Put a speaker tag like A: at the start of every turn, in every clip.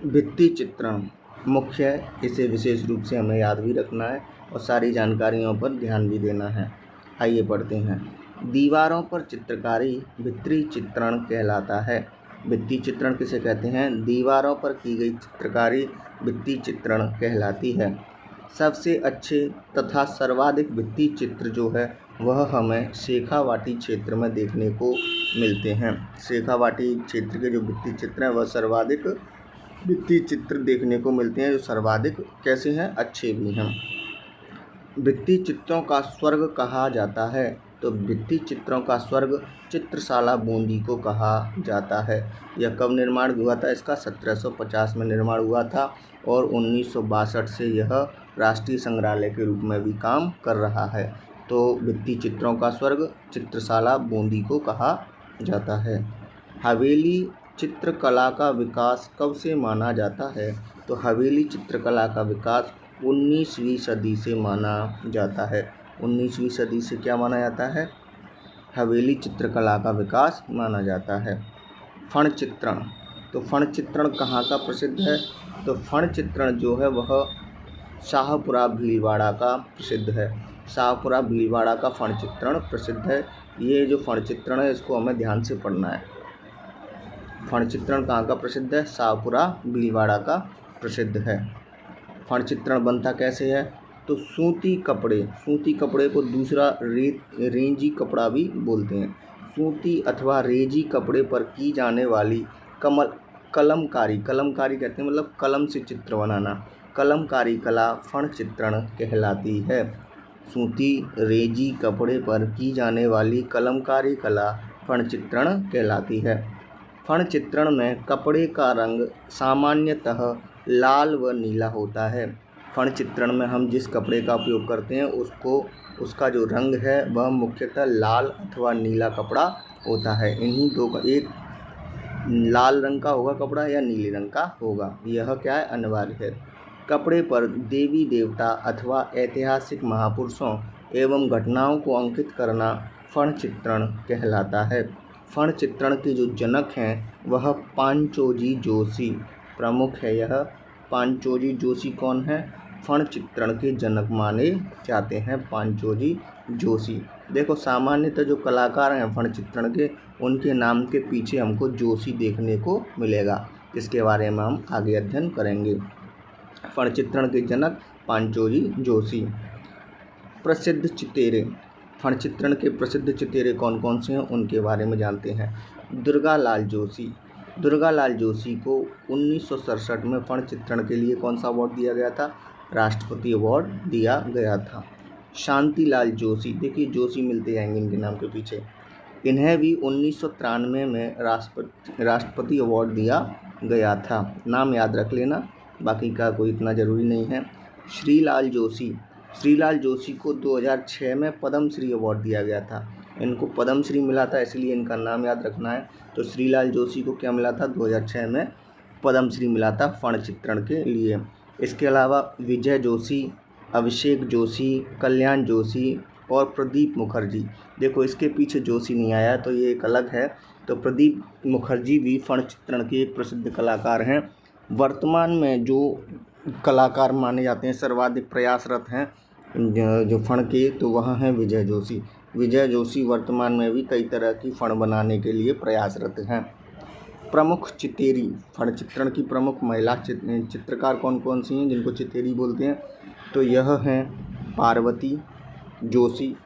A: भित्ति चित्रण मुख्य है, इसे विशेष रूप से हमें याद भी रखना है और सारी जानकारियों पर ध्यान भी देना है। आइए पढ़ते हैं। दीवारों पर चित्रकारी भित्ति चित्रण कहलाता है। भित्ति चित्रण किसे कहते हैं? दीवारों पर की गई चित्रकारी भित्ति चित्रण कहलाती है। सबसे अच्छे तथा सर्वाधिक भित्ति चित्र जो है वह हमें शेखावाटी क्षेत्र में देखने को मिलते हैं। शेखावाटी क्षेत्र के जो भित्ति चित्र हैं वह सर्वाधिक भित्ति चित्र देखने को मिलते हैं, जो सर्वाधिक कैसे हैं? अच्छे भी हैं। भित्ति चित्रों का स्वर्ग कहा जाता है, तो भित्ति चित्रों का स्वर्ग चित्रशाला बूंदी को कहा जाता है। यह कब निर्माण हुआ था? इसका 1750 में निर्माण हुआ था और 1962 से यह राष्ट्रीय संग्रहालय के रूप में भी काम कर रहा है। तो भित्ति चित्रों का स्वर्ग चित्रशाला बूंदी को कहा जाता है। हवेली चित्रकला का विकास कब से माना जाता है? तो हवेली चित्रकला का विकास 19वीं सदी से माना जाता है। 19वीं सदी से क्या माना जाता है? हवेली चित्रकला का विकास माना जाता है। फण चित्रण, तो फण चित्रण कहाँ का प्रसिद्ध है? तो फण चित्रण जो है वह शाहपुरा भीलवाड़ा का प्रसिद्ध है। शाहपुरा भीलवाड़ा का फण चित्रण प्रसिद्ध है। ये जो फण चित्रण है इसको हमें ध्यान से पढ़ना है। फण चित्रण कहाँ का प्रसिद्ध है? शाहपुरा भीलवाड़ा का प्रसिद्ध है। फण चित्रण बनता कैसे है? तो सूती कपड़े को दूसरा रेंजी कपड़ा भी बोलते हैं। सूती अथवा रेजी कपड़े पर की जाने वाली कलमकारी कहते हैं, मतलब कलम से चित्र बनाना। कलमकारी कला फण चित्रण कहलाती है। सूती रेजी कपड़े पर की जाने वाली कलमकारी कला फण चित्रण कहलाती है। फण चित्रण में कपड़े का रंग सामान्यतः लाल व नीला होता है। फण चित्रण में हम जिस कपड़े का उपयोग करते हैं उसका जो रंग है वह मुख्यतः लाल अथवा नीला कपड़ा होता है। इन्हीं दो का, एक लाल रंग का होगा कपड़ा या नीले रंग का होगा, यह क्या है? अनिवार्य है। कपड़े पर देवी देवता अथवा ऐतिहासिक महापुरुषों एवं घटनाओं को अंकित करना फण चित्रण कहलाता है। फण चित्रण के जो जनक हैं वह पांचोजी जोशी प्रमुख है। यह पांचोजी जोशी कौन है? फण चित्रण के जनक माने जाते हैं पांचोजी जोशी। देखो, सामान्यतः जो कलाकार हैं फण चित्रण के, उनके नाम के पीछे हमको जोशी देखने को मिलेगा। इसके बारे में हम आगे अध्ययन करेंगे। फण चित्रण के जनक पांचोजी जोशी। प्रसिद्ध चितेरे, फण चित्रण के प्रसिद्ध चितेरे कौन कौन से हैं उनके बारे में जानते हैं। दुर्गालाल जोशी को 1967 में फण चित्रण के लिए कौन सा अवार्ड दिया गया था? राष्ट्रपति अवार्ड दिया गया था। शांतिलाल जोशी, देखिए जोशी मिलते जाएंगे इनके नाम के पीछे, इन्हें भी 1993 में राष्ट्रपति अवार्ड दिया गया था। नाम याद रख लेना, बाकी का कोई इतना ज़रूरी नहीं है। श्रीलाल जोशी को 2006 में पद्मश्री अवार्ड दिया गया था। इनको पद्मश्री मिला था, इसलिए इनका नाम याद रखना है। तो श्रीलाल जोशी को क्या मिला था? 2006 में पद्मश्री मिला था फण चित्रण के लिए। इसके अलावा विजय जोशी, अभिषेक जोशी, कल्याण जोशी और प्रदीप मुखर्जी, देखो इसके पीछे जोशी नहीं आया तो ये एक अलग है। तो प्रदीप मुखर्जी भी फण चित्रण के एक प्रसिद्ध कलाकार हैं। वर्तमान में जो कलाकार माने जाते हैं सर्वाधिक प्रयासरत हैं जो फण के, तो वह हैं विजय जोशी वर्तमान में भी कई तरह की फण बनाने के लिए प्रयासरत हैं। प्रमुख चितेरी, फण चित्रण की प्रमुख महिला चित्रकार कौन कौन सी हैं जिनको चितेरी बोलते हैं? तो यह हैं पार्वती जोशी,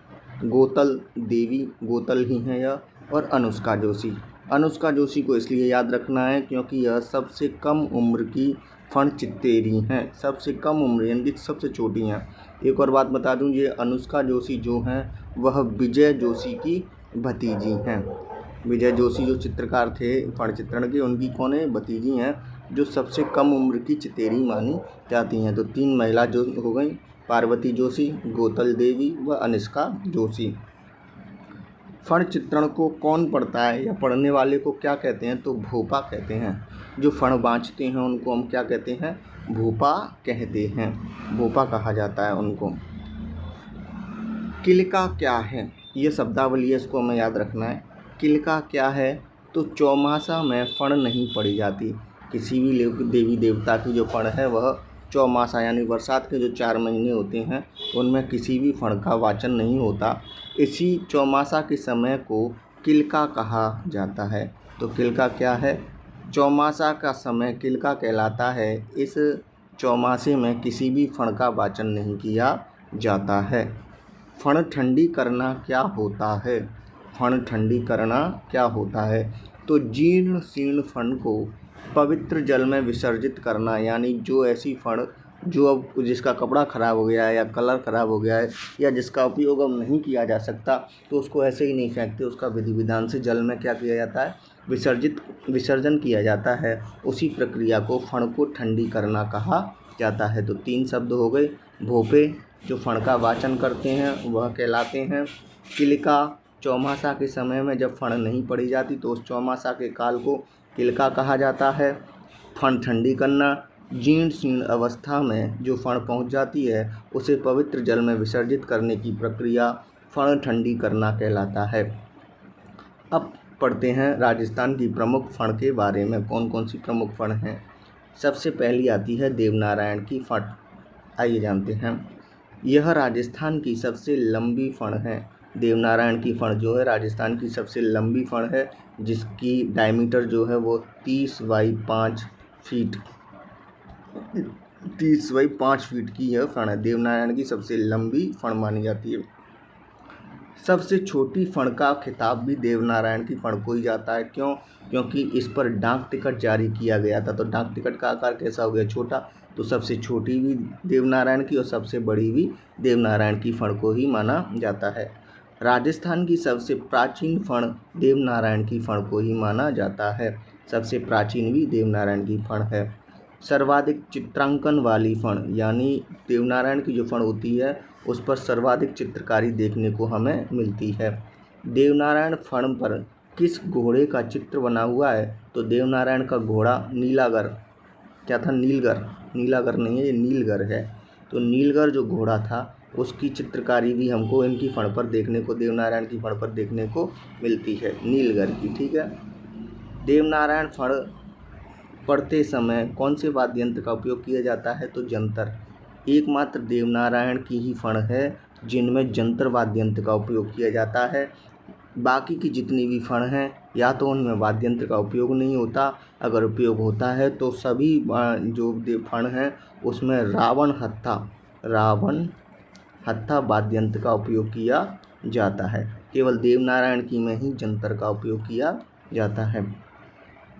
A: गोतल देवी, गोतल ही हैं यह, और अनुष्का जोशी को इसलिए याद रखना है क्योंकि यह सबसे कम उम्र की फण चितेरी हैं। सबसे कम उम्र यानी सबसे छोटी हैं। एक और बात बता दूं, ये अनुष्का जोशी जो हैं वह विजय जोशी की भतीजी हैं। विजय जोशी जो चित्रकार थे फण चित्रण के, उनकी कौन है? भतीजी हैं, जो सबसे कम उम्र की चितेरी मानी जाती हैं। तो 3 महिला जो हो गई, पार्वती जोशी, गोतल देवी व अनुष्का जोशी। फण चित्रण को कौन पढ़ता है या पढ़ने वाले को क्या कहते हैं? तो भोपा कहते हैं। जो फण बाँचते हैं उनको हम क्या कहते हैं? भोपा कहते हैं। भोपा कहा जाता है उनको। किलका क्या है? ये शब्दावली है, इसको हमें याद रखना है। किलका क्या है? तो चौमासा में फण नहीं पड़ी जाती। किसी भी देवी देवता की जो फण है वह चौमासा यानी बरसात के जो 4 महीने होते हैं उनमें किसी भी फण का वाचन नहीं होता। इसी चौमासा के समय को किलका कहा जाता है। तो किलका क्या है? चौमासा का समय किलका कहलाता है। इस चौमासे में किसी भी फण का वाचन नहीं किया जाता है। फण ठंडी करना क्या होता है? फण ठंडी करना क्या होता है? तो जीर्ण शीर्ण फण को पवित्र जल में विसर्जित करना, यानी जो ऐसी फण जो अब जिसका कपड़ा ख़राब हो गया है या कलर ख़राब हो गया है या जिसका उपयोग अब नहीं किया जा सकता, तो उसको ऐसे ही नहीं फेंकते, उसका विधि विधान से जल में क्या किया जाता है? विसर्जन किया जाता है। उसी प्रक्रिया को फण को ठंडी करना कहा जाता है। तो 3 शब्द हो गए। भोपे जो फण का वाचन करते हैं वह कहलाते हैं। किलका चौमासा के समय में जब फण नहीं पड़ी जाती तो उस चौमासा के काल को किलका कहा जाता है। फण ठंडी करना, जीर्ण शीर्ण अवस्था में जो फण पहुंच जाती है उसे पवित्र जल में विसर्जित करने की प्रक्रिया फण ठंडी करना कहलाता है। अब पढ़ते हैं राजस्थान की प्रमुख फण के बारे में। कौन कौन सी प्रमुख फण हैं? सबसे पहली आती है देवनारायण की फण। आइए जानते हैं। यह राजस्थान की सबसे लंबी फण है। देवनारायण की फण जो है राजस्थान की सबसे लंबी फण है, जिसकी डायमीटर जो है वो 30 बाई 5 फीट 30 बाई 5 फीट की यह फण है। देवनारायण की सबसे लंबी फण मानी जाती है। सबसे छोटी फण का खिताब भी देवनारायण की फण को ही जाता है। क्यों? क्योंकि इस पर डाक टिकट जारी किया गया था। तो डाक टिकट का आकार कैसा हो गया? छोटा। तो सबसे छोटी भी देवनारायण की और सबसे बड़ी भी देवनारायण की फण को ही माना जाता है। राजस्थान की सबसे प्राचीन फण देवनारायण की फण को ही माना जाता है। सबसे प्राचीन भी देवनारायण की फण है। सर्वाधिक चित्रांकन वाली फण, यानी देवनारायण की जो फण होती है उस पर सर्वाधिक चित्रकारी देखने को हमें मिलती है। देवनारायण फण पर किस घोड़े का चित्र बना हुआ है? तो देवनारायण का घोड़ा नीलागर, क्या था? नीलगर। नीलागर नहीं है, ये नीलगर है। तो नीलगर जो घोड़ा था उसकी चित्रकारी भी हमको इनकी फण पर देखने को, देवनारायण की फण पर देखने को मिलती है, नीलगर की। ठीक है। देवनारायण फण पढ़ते समय कौन से वाद्य यंत्र का उपयोग किया जाता है? तो जंतर। एकमात्र देवनारायण की ही फण है जिनमें जंतर वाद्य यंत्र का उपयोग किया जाता है। बाकी की जितनी भी फण हैं या तो उनमें वाद्य यंत्र का उपयोग नहीं होता, अगर उपयोग होता है तो सभी जो फण हैं उसमें रावण हत्था वाद्य यंत्र का उपयोग किया जाता है। केवल देवनारायण की में ही जंतर का उपयोग किया जाता है।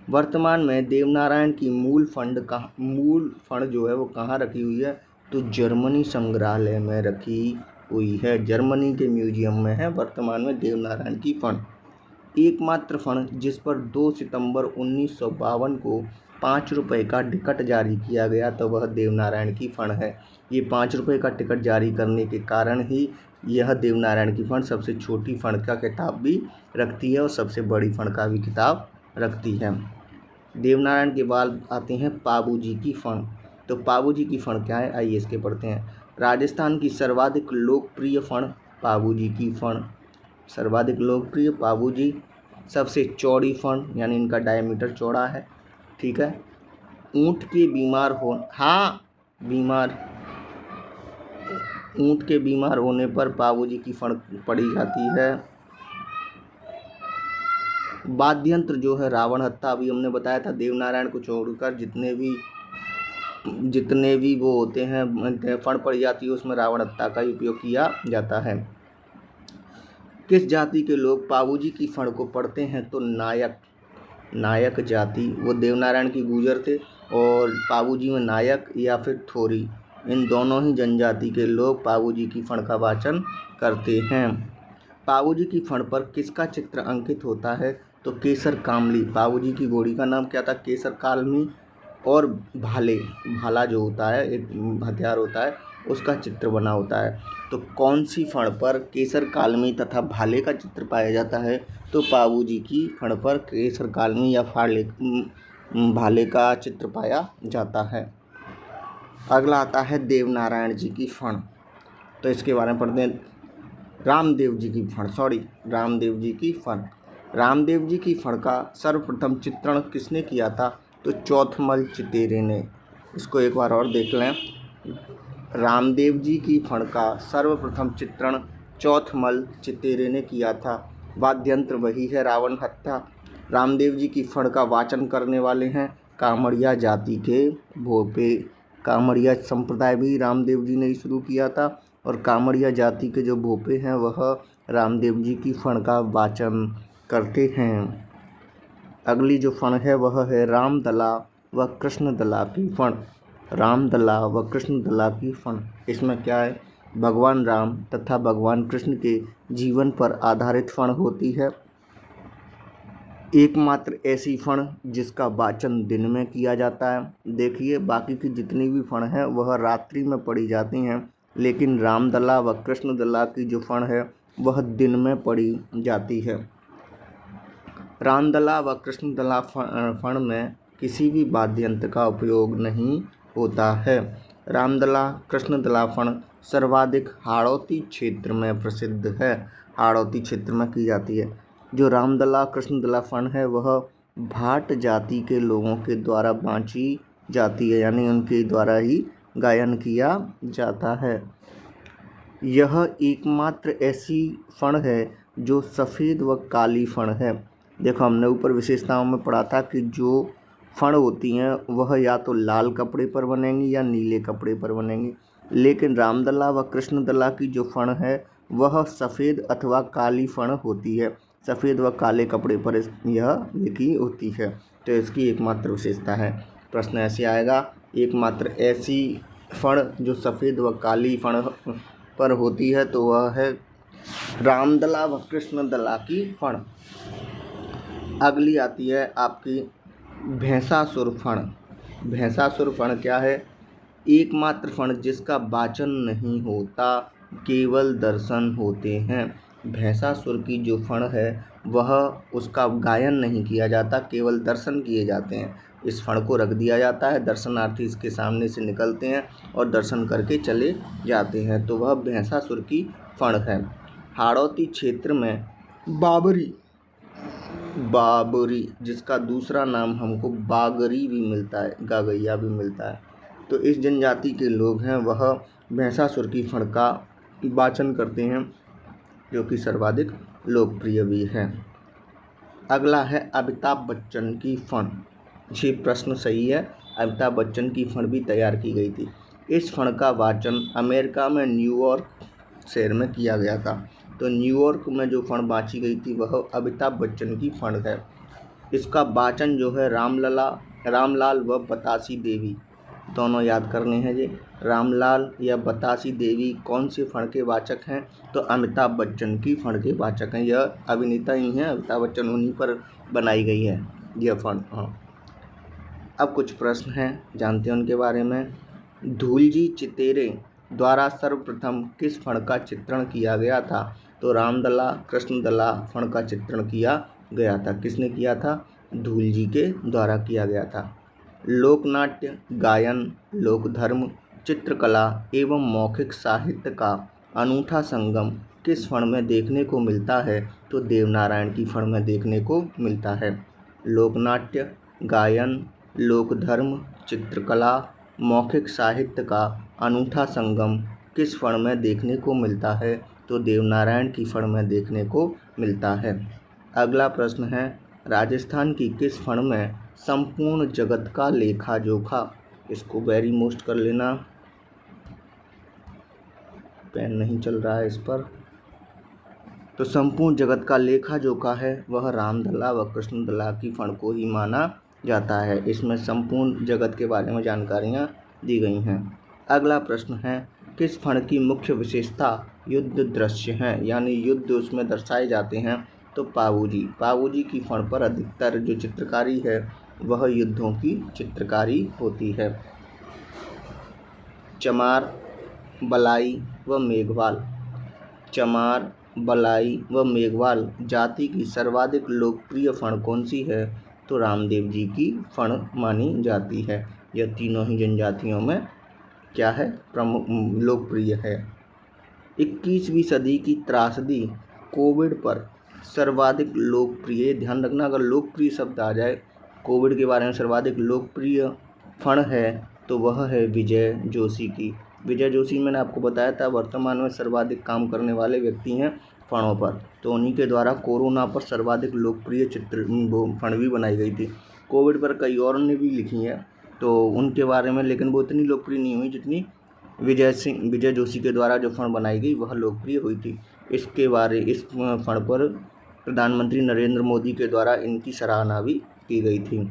A: वर्तमान में देवनारायण की मूल फण जो है वो कहाँ रखी हुई है? तो जर्मनी संग्रहालय में रखी हुई है। जर्मनी के म्यूजियम में है वर्तमान में देवनारायण की फण। एकमात्र फण जिस पर 2 सितंबर 1952 को 5 रुपये का टिकट जारी किया गया तो वह देवनारायण की फण है। ये 5 रुपये का टिकट जारी करने के कारण ही यह देवनारायण की फण सबसे छोटी फण का खिताब भी रखती है और सबसे बड़ी फण का भी खिताब रखती है। देवनारायण के बाद आते हैं पाबूजी की फण। तो पाबूजी की फण क्या है? आइए इसके पढ़ते हैं। राजस्थान की सर्वाधिक लोकप्रिय फण पाबूजी की फण। सर्वाधिक लोकप्रिय पाबूजी। सबसे चौड़ी फण, यानी इनका डायमीटर चौड़ा है। ठीक है। ऊँट के बीमार होने पर पाबूजी की फण पड़ी जाती है। वाद्य यंत्र जो है रावण हत्था, अभी हमने बताया था देवनारायण को छोड़कर जितने भी वो होते हैं फण पड़ी जाती है उसमें रावण हत्था का ही उपयोग किया जाता है। किस जाति के लोग पाबूजी की फण को पढ़ते हैं? तो नायक जाति। वो देवनारायण की गुर्जर थे और पाबूजी में नायक या फिर थोरी, इन दोनों ही जनजाति के लोग पाबूजी की फण का वाचन करते हैं। पाबूजी की फण पर किसका चित्र अंकित होता है? तो केसर कामली। पाबूजी की घोड़ी का नाम क्या था? केसर कामली। और भाला जो होता है एक हथियार होता है उसका चित्र बना होता है। तो कौन सी फण पर केसर कालमी तथा भाले का चित्र पाया जाता है? तो पाबूजी की फण पर केसर कालमी या भाले का चित्र पाया जाता है। अगला आता है देवनारायण जी की फण। तो इसके बारे में पढ़ते हैं। रामदेव जी की फण का सर्वप्रथम चित्रण किसने किया था? तो चौथमल चितेरे ने। इसको एक बार और देख लें। रामदेव जी की फण का सर्वप्रथम चित्रण चौथमल चितेरे ने किया था। वाद्यंत्र वही है रावण हत्था। रामदेव जी की फण का वाचन करने वाले हैं कामड़िया जाति के भोपे। कामड़िया संप्रदाय भी रामदेव जी ने ही शुरू किया था और कामड़िया जाति के जो भोपे हैं वह रामदेव जी की फण का वाचन करते हैं। अगली जो फण है वह है रामदला व कृष्णदला की फण। रामदला व कृष्णदला की फण, इसमें क्या है, भगवान राम तथा भगवान कृष्ण के जीवन पर आधारित फण होती है। एकमात्र ऐसी फण जिसका वाचन दिन में किया जाता है। देखिए बाकी की जितनी भी फण है वह रात्रि में पढ़ी जाती हैं, लेकिन रामदला व कृष्णदला की जो फण है वह दिन में पढ़ी जाती है। रामदला व कृष्णदला फण में किसी भी वाद्य यंत्र का उपयोग नहीं होता है। रामदला कृष्णदला फण सर्वाधिक हाड़ौती क्षेत्र में प्रसिद्ध है। हाड़ौती क्षेत्र में की जाती है। जो रामदला कृष्णदला फण है वह भाट जाति के लोगों के द्वारा बाँची जाती है, यानी उनके द्वारा ही गायन किया जाता है। यह एकमात्र ऐसी फण है जो सफ़ेद व काली फण है। देखो हमने ऊपर विशेषताओं में पढ़ा था कि जो फण होती हैं वह या तो लाल कपड़े पर बनेंगी या नीले कपड़े पर बनेंगी, लेकिन रामदला व कृष्णदला की जो फण है वह सफ़ेद अथवा काली फण होती है। सफ़ेद व काले कपड़े पर यह लिखी होती है, तो इसकी एकमात्र विशेषता है। प्रश्न ऐसे आएगा, एकमात्र ऐसी फण जो सफ़ेद व काली फण पर होती है तो वह है रामदला व कृष्णदला की फण। अगली आती है आपकी भैंसासुर फण। भैंसासुर फण क्या है, एकमात्र फण जिसका वाचन नहीं होता, केवल दर्शन होते हैं। भैंसासुर की जो फण है वह उसका गायन नहीं किया जाता, केवल दर्शन किए जाते हैं। इस फण को रख दिया जाता है, दर्शनार्थी इसके सामने से निकलते हैं और दर्शन करके चले जाते हैं, तो वह भैंसासुर की फण है। हाड़ौती क्षेत्र में बाबरी जिसका दूसरा नाम हमको बागरी भी मिलता है, गागैया भी मिलता है, तो इस जनजाति के लोग हैं वह भैंसासुर की फण का वाचन करते हैं, जो कि सर्वाधिक लोकप्रिय भी है। अगला है अमिताभ बच्चन की फण। ये प्रश्न सही है, अमिताभ बच्चन की फण भी तैयार की गई थी। इस फण का वाचन अमेरिका में न्यूयॉर्क शहर में किया गया था। तो न्यूयॉर्क में जो फण बाँची गई थी वह अमिताभ बच्चन की फण है। इसका वाचन जो है रामलाल व बतासी देवी, दोनों याद करने हैं जी। रामलाल या बतासी देवी कौन से फण के वाचक हैं, तो अमिताभ बच्चन की फण के वाचक हैं। यह अभिनेता ही हैं, अमिताभ बच्चन, उन्हीं पर बनाई गई है यह फण। हाँ, अब कुछ प्रश्न हैं, जानते हैं उनके बारे में। धूलजी चितेरे द्वारा सर्वप्रथम किस फण का चित्रण किया गया था, तो रामदला कृष्णदला फण का चित्रण किया गया था। किसने किया था, धूलजी के द्वारा किया गया था। लोकनाट्य, गायन, लोकधर्म, चित्रकला एवं मौखिक साहित्य का अनूठा संगम किस फण में देखने को मिलता है, तो देवनारायण की फण में देखने को मिलता है। लोकनाट्य, गायन, लोकधर्म, चित्रकला, मौखिक साहित्य का अनूठा संगम किस फण में देखने को मिलता है, तो देवनारायण की फण में देखने को मिलता है। अगला प्रश्न है, राजस्थान की किस फण में संपूर्ण जगत का लेखा जोखा, इसको वेरी मोस्ट कर लेना, पेन नहीं चल रहा है इस पर। तो संपूर्ण जगत का लेखा जोखा है वह रामदला व कृष्णदला की फण को ही माना जाता है। इसमें संपूर्ण जगत के बारे में जानकारियाँ दी गई हैं। अगला प्रश्न है, किस फण की मुख्य विशेषता युद्ध दृश्य हैं, यानी युद्ध उसमें दर्शाए जाते हैं, तो पावूजी की फण पर अधिकतर जो चित्रकारी है वह युद्धों की चित्रकारी होती है। चमार, बलाई व मेघवाल। चमार, बलाई व मेघवाल जाति की सर्वाधिक लोकप्रिय फण कौन सी है, तो रामदेव जी की फण मानी जाती है। यह तीनों ही जनजातियों में क्या है, प्रमुख लोकप्रिय है। 21वीं सदी की त्रासदी कोविड पर सर्वाधिक लोकप्रिय, ध्यान रखना अगर लोकप्रिय शब्द आ जाए कोविड के बारे में सर्वाधिक लोकप्रिय फंड है तो वह है विजय जोशी की। विजय जोशी मैंने आपको बताया था वर्तमान में सर्वाधिक काम करने वाले व्यक्ति हैं फणों पर, तो उन्हीं के द्वारा कोरोना पर सर्वाधिक लोकप्रिय फंड भी बनाई गई थी। कोविड पर कई और ने भी लिखी हैं तो उनके बारे में, लेकिन वो इतनी लोकप्रिय नहीं हुई जितनी विजय जोशी के द्वारा जो फंड बनाई गई वह लोकप्रिय हुई थी। इस फंड पर प्रधानमंत्री नरेंद्र मोदी के द्वारा इनकी सराहना भी की गई थी।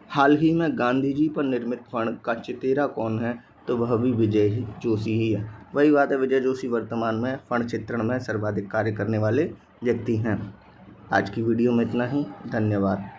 A: हाल ही में गांधी जी पर निर्मित फंड का चितेरा कौन है तो वह भी विजय जोशी ही है। वही बात है, विजय जोशी वर्तमान में फंड चित्रण में सर्वाधिक कार्य करने वाले व्यक्ति हैं। आज की वीडियो में इतना ही, धन्यवाद।